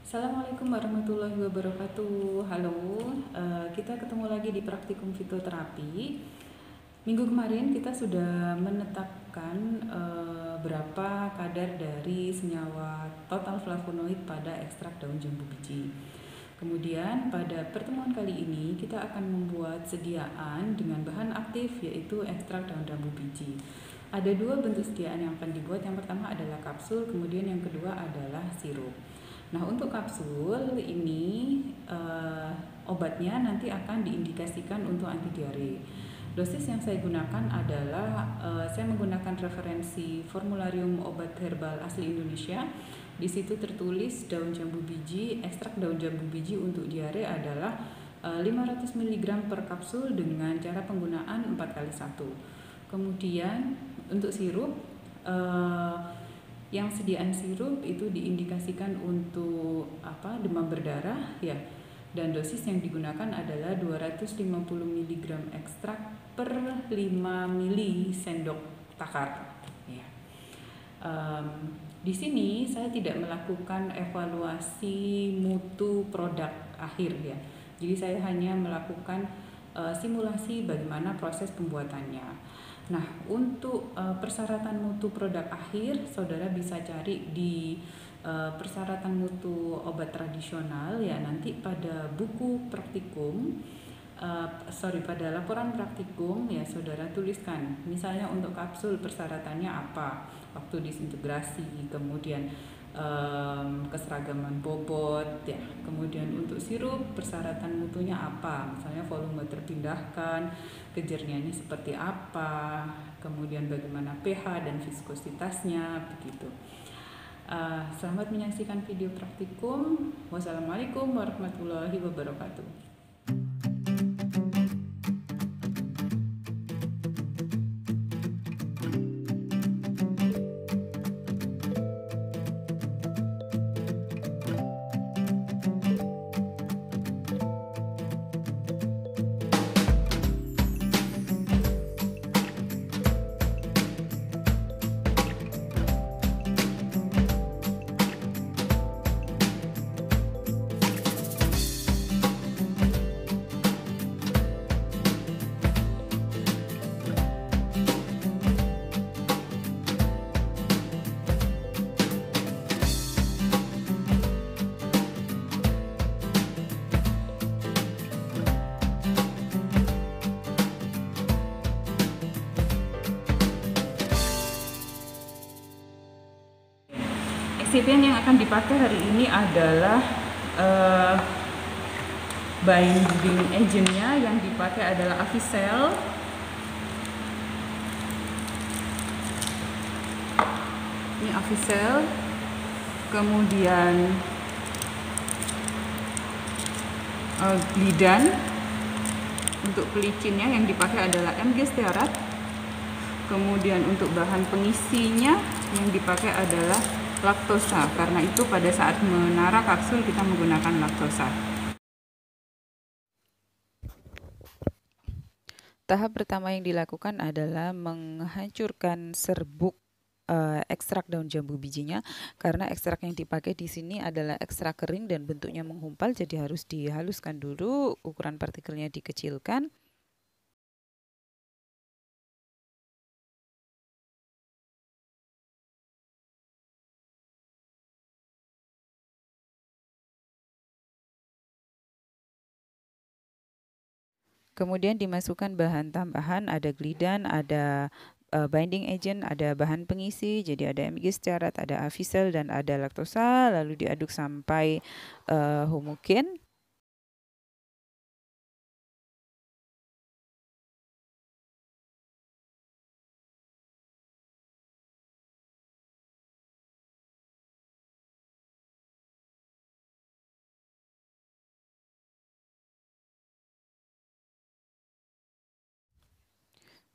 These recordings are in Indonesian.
Assalamualaikum warahmatullahi wabarakatuh. Halo, kita ketemu lagi di praktikum fitoterapi. Minggu kemarin kita sudah menetapkan berapa kadar dari senyawa total flavonoid pada ekstrak daun jambu biji. Kemudian pada pertemuan kali ini kita akan membuat sediaan dengan bahan aktif yaitu ekstrak daun jambu biji. Ada dua bentuk sediaan yang akan dibuat. Yang pertama adalah kapsul, kemudian yang kedua adalah sirup. Nah, untuk kapsul ini obatnya nanti akan diindikasikan untuk anti diare. Dosis yang saya gunakan adalah saya menggunakan referensi formularium obat herbal asli Indonesia. Di situ tertulis daun jambu biji, ekstrak daun jambu biji untuk diare adalah 500 mg per kapsul dengan cara penggunaan 4x1. Kemudian untuk sirup yang sediaan sirup itu diindikasikan untuk demam berdarah ya, dan dosis yang digunakan adalah 250 mg ekstrak per 5 mili sendok takar ya. Di sini saya tidak melakukan evaluasi mutu produk akhir ya, jadi saya hanya melakukan simulasi bagaimana proses pembuatannya. Nah, untuk persyaratan mutu produk akhir, saudara bisa cari di persyaratan mutu obat tradisional ya, nanti pada buku praktikum, pada laporan praktikum ya, saudara tuliskan. Misalnya untuk kapsul persyaratannya apa, waktu disintegrasi, kemudian keseragaman bobot ya, kemudian untuk sirup persyaratan mutunya apa, misalnya volume terpindahkan, kejerniannya seperti apa, kemudian bagaimana pH dan viskositasnya begitu. Selamat menyaksikan video praktikum. Wassalamualaikum warahmatullahi wabarakatuh. Excipient yang akan dipakai hari ini adalah binding agentnya yang dipakai adalah Avicel. Ini Avicel. Kemudian glidan. Untuk pelicinnya yang dipakai adalah MG stearat. Kemudian untuk bahan pengisinya yang dipakai adalah laktosa, karena itu pada saat menara kapsul kita menggunakan laktosa. Tahap pertama yang dilakukan adalah menghancurkan serbuk ekstrak daun jambu bijinya, karena ekstrak yang dipakai di sini adalah ekstrak kering dan bentuknya menghumpal, jadi harus dihaluskan dulu, ukuran partikelnya dikecilkan. Kemudian dimasukkan bahan tambahan, ada glidan, ada binding agent, ada bahan pengisi, jadi ada MG stearat, ada Avicel, dan ada laktosa, lalu diaduk sampai homogen.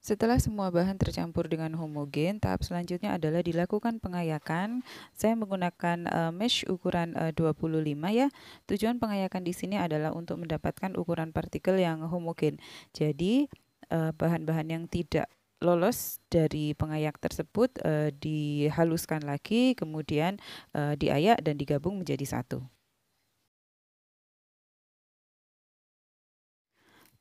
Setelah semua bahan tercampur dengan homogen, tahap selanjutnya adalah dilakukan pengayakan. Saya menggunakan mesh ukuran 25 ya. Tujuan pengayakan di sini adalah untuk mendapatkan ukuran partikel yang homogen. Jadi bahan-bahan yang tidak lolos dari pengayak tersebut dihaluskan lagi, kemudian diayak dan digabung menjadi satu.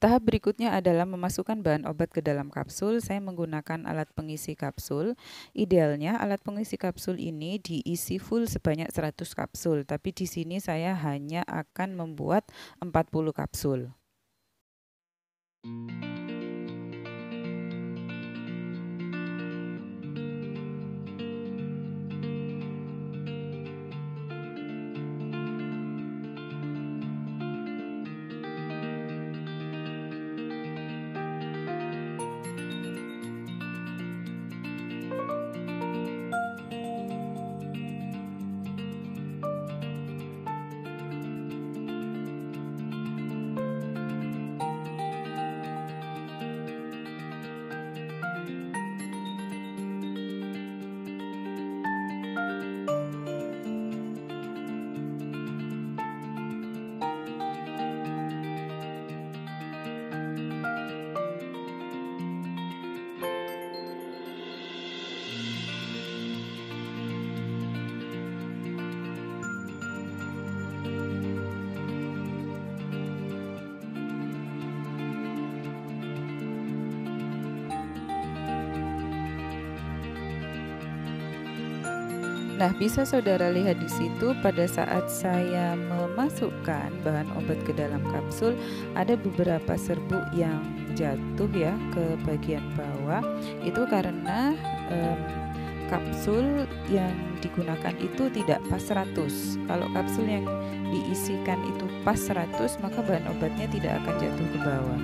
Tahap berikutnya adalah memasukkan bahan obat ke dalam kapsul. Saya menggunakan alat pengisi kapsul. Idealnya alat pengisi kapsul ini diisi full sebanyak 100 kapsul, tapi di sini saya hanya akan membuat 40 kapsul. Nah, bisa saudara lihat di situ pada saat saya memasukkan bahan obat ke dalam kapsul, ada beberapa serbuk yang jatuh ya ke bagian bawah. Itu karena kapsul yang digunakan itu tidak pas 100. Kalau kapsul yang diisikan itu pas 100, maka bahan obatnya tidak akan jatuh ke bawah.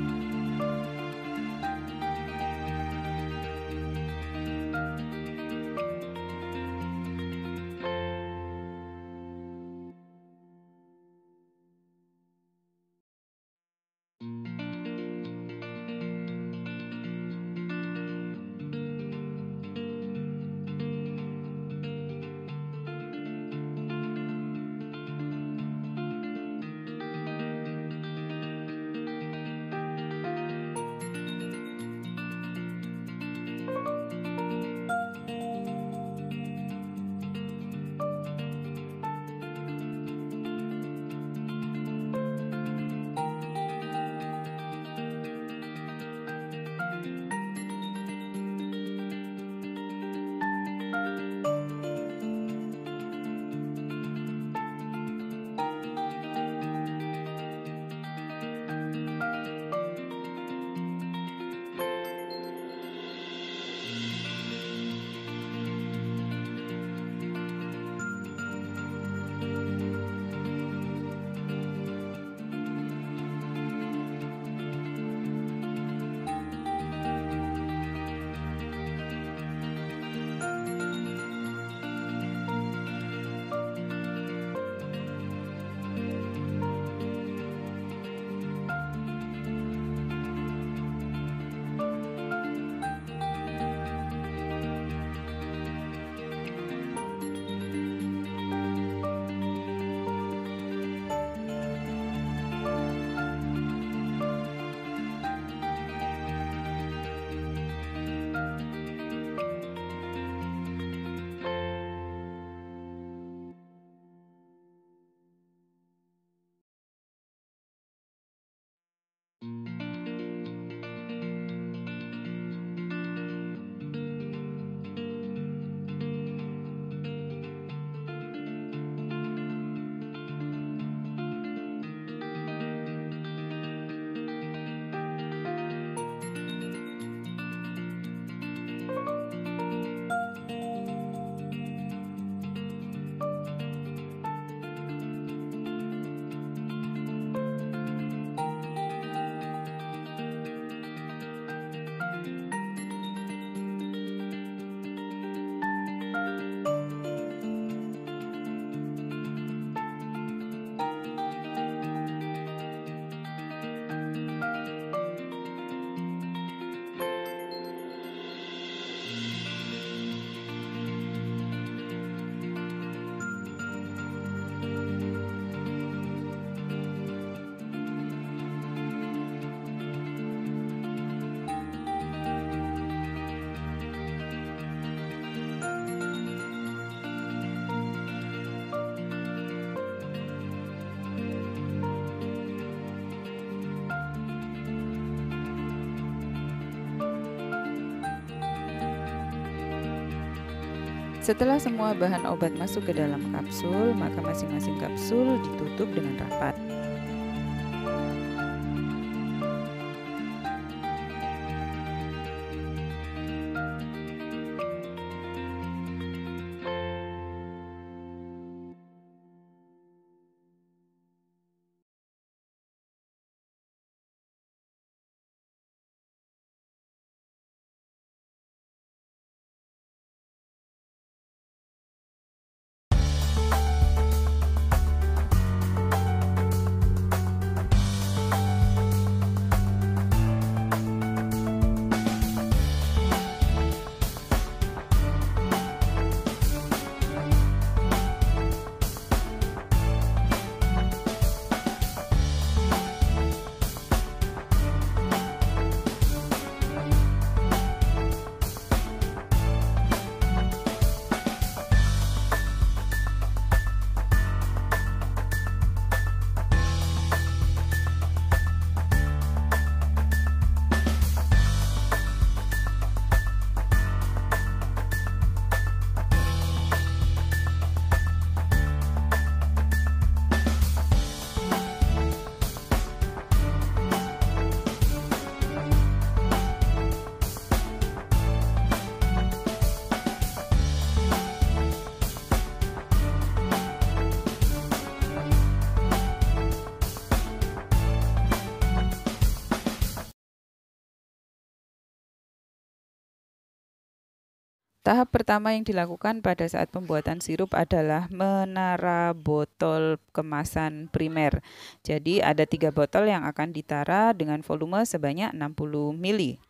Setelah semua bahan obat masuk ke dalam kapsul, maka masing-masing kapsul ditutup dengan rapat. Tahap pertama yang dilakukan pada saat pembuatan sirup adalah menara botol kemasan primer. Jadi ada 3 botol yang akan ditara dengan volume sebanyak 60 ml.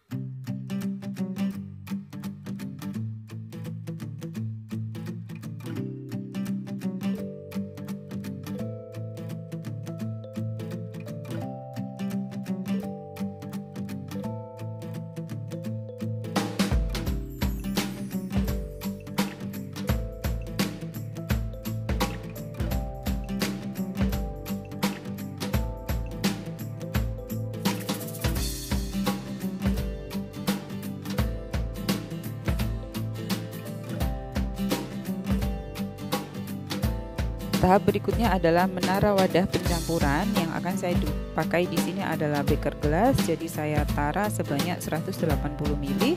Tahap berikutnya adalah menara wadah pencampuran. Yang akan saya pakai di sini adalah beker gelas. Jadi saya tara sebanyak 180 ml.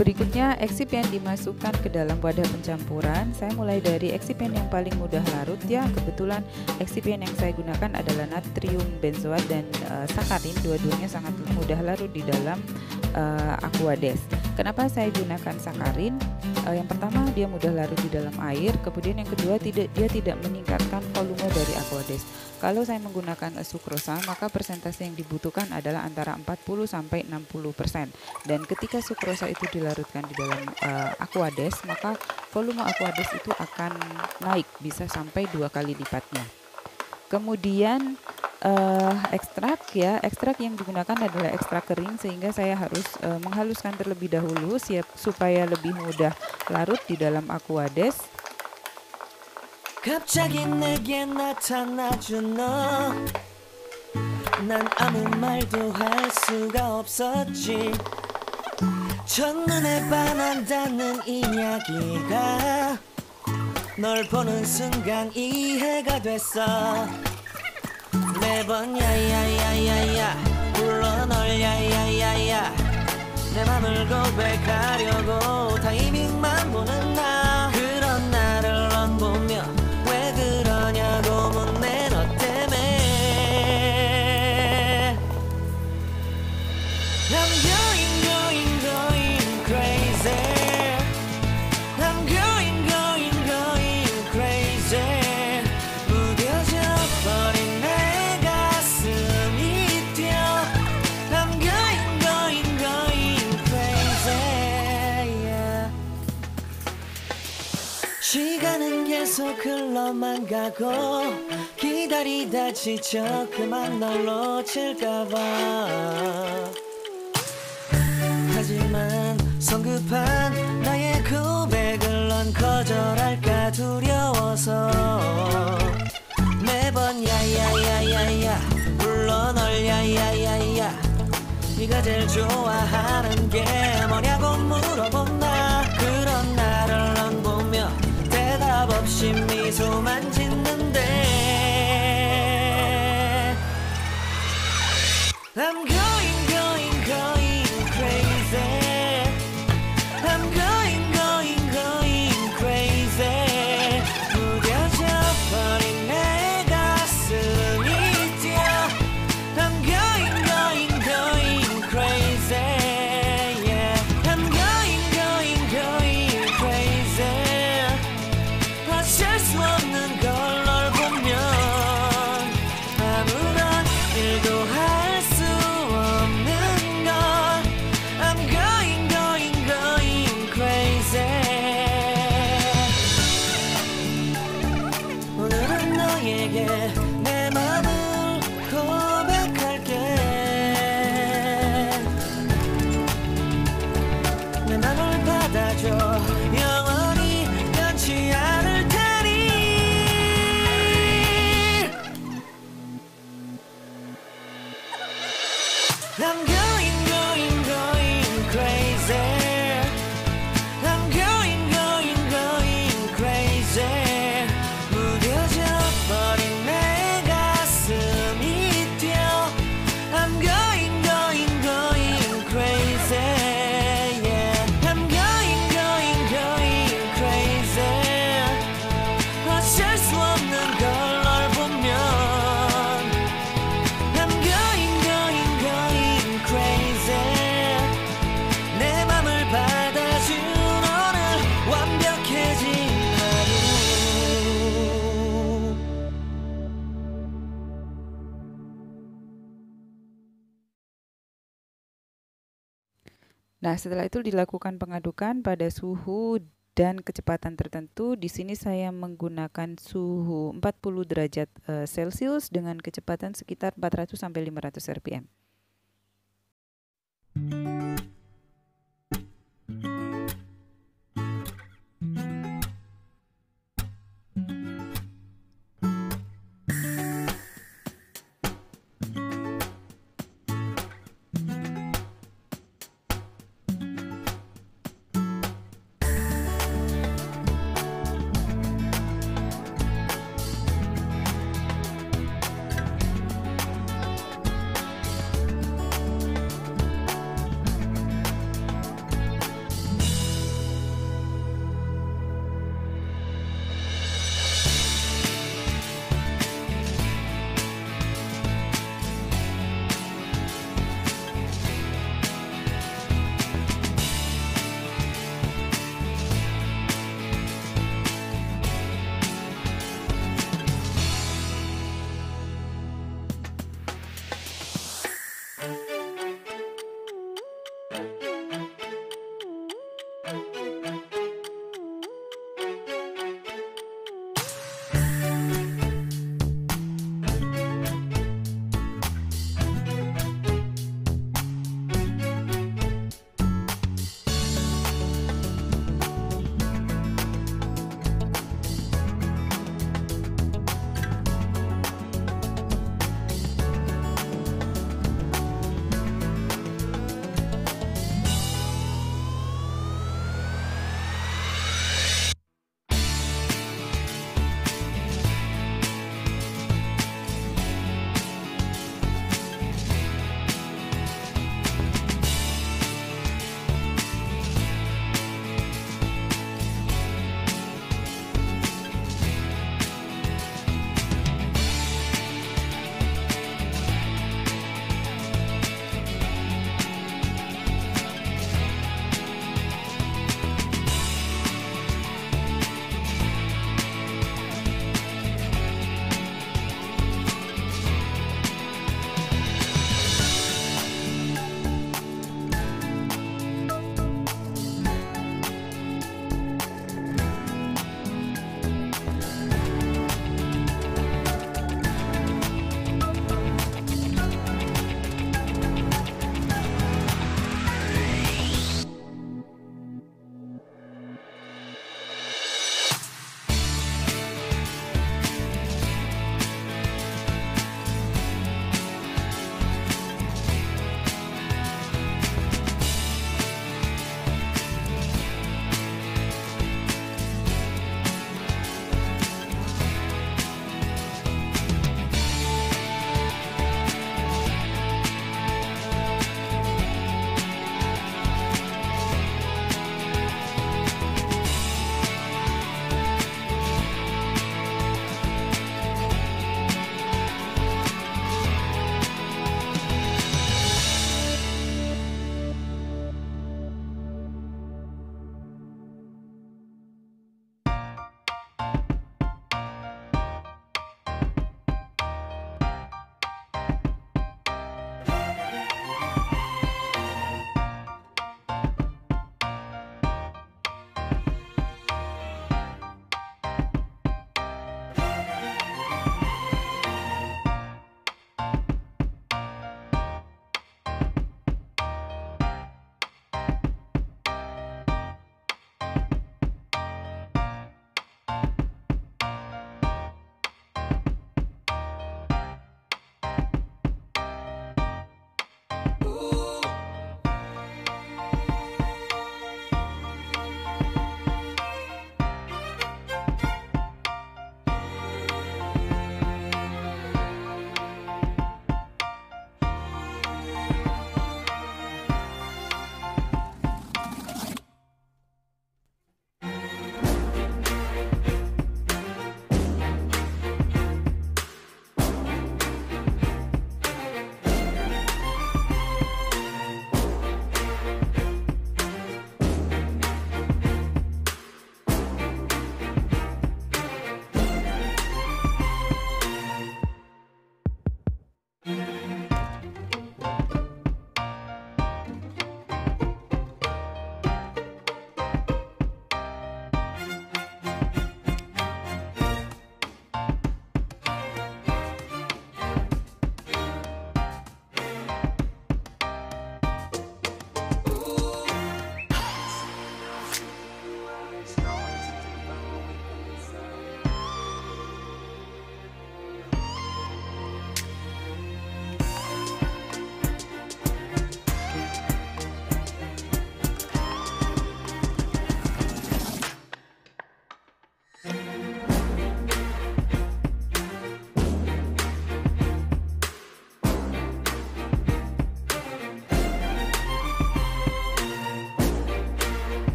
Berikutnya eksipien dimasukkan ke dalam wadah pencampuran. Saya mulai dari eksipien yang paling mudah larut ya. Kebetulan eksipien yang saya gunakan adalah natrium benzoat dan sakarin. Dua-duanya sangat mudah larut di dalam Aquades. Kenapa saya gunakan sakarin? Yang pertama dia mudah larut di dalam air. Kemudian yang kedua dia tidak meningkatkan volume dari Aquades. Kalau saya menggunakan sukrosa, maka persentase yang dibutuhkan adalah antara 40-60%. Dan ketika sukrosa itu dilarutkan di dalam Aquades, maka volume Aquades itu akan naik, bisa sampai 2 kali lipatnya. Kemudian ekstrak yang digunakan adalah ekstrak kering, sehingga saya harus menghaluskan terlebih dahulu supaya lebih mudah larut di dalam Aquades. 갑자기 내게 나타나준 너 난 아무 말도 할 수가 없었지 첫눈에 반한다는 이야기가 널 보는 순간 이해가 됐어 매번 야야야야야 불러 널 야야야야 내 맘을 고백하려고 타이밍만 보는 나 그런 나를 넌 보며 왜 그러냐고 묻네 너 때문에 I'm going crazy I'm going crazy 무뎌져 버린 내 가슴이 시간은 계속 흘러만 가고 기다리다 지쳐 그만 널 놓칠까봐 하지만 성급한 나의 고백을 넌 거절할까 두려워서 매번 야야야야야 불러 널 야야야야 네가 제일 좋아하는 게 뭐냐고 물어본다. 그런 나를 넌 보며 대답 없이 미소만 짓는데 I'm going going going crazy I'm going going going crazy 무뎌져 버린 내 가슴이 뛰어 I'm going going going crazy yeah I'm going going going crazy 어쩔 수 없는 걸 널 보면 아무런 일도 할 수 없는 걸 I'm going going going crazy 오늘은 너에게 내 맘을 고백할게 내 맘을 받아줘 영원히 변치 않을 테니 I'm going going going crazy I'm going going going crazy 무뎌져 버린 내 가슴이 뛰어 I'm going going going crazy yeah I'm going going going crazy 어쩔 수 없는 걸 널 보면 I'm going going going crazy 내 맘을 받아준 오늘 완벽해진 하루 Nah, setelah itu dilakukan pengadukan pada suhu dan kecepatan tertentu. Di sini saya menggunakan suhu 40 derajat Celcius dengan kecepatan sekitar 400 sampai 500 rpm.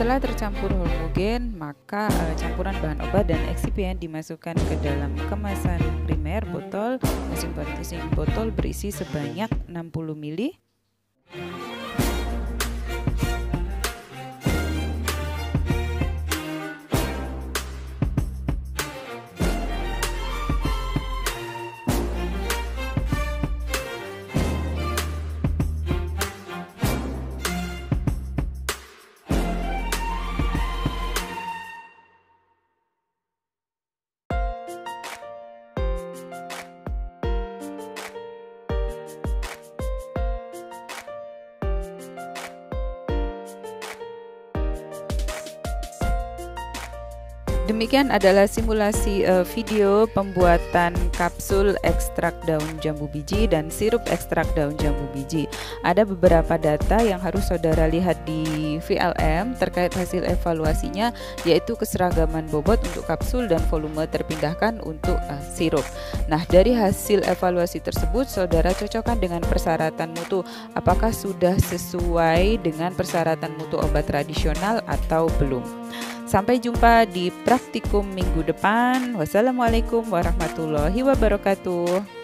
Setelah tercampur homogen, maka campuran bahan obat dan eksipien dimasukkan ke dalam kemasan primer botol. Masing-masing botol berisi sebanyak 60 ml. Demikian adalah simulasi video pembuatan kapsul ekstrak daun jambu biji dan sirup ekstrak daun jambu biji. Ada beberapa data yang harus saudara lihat di VLM terkait hasil evaluasinya, yaitu keseragaman bobot untuk kapsul dan volume terpindahkan untuk sirup. Nah, dari hasil evaluasi tersebut saudara cocokkan dengan persyaratan mutu, apakah sudah sesuai dengan persyaratan mutu obat tradisional atau belum. Sampai jumpa di praktikum minggu depan. Wassalamualaikum warahmatullahi wabarakatuh.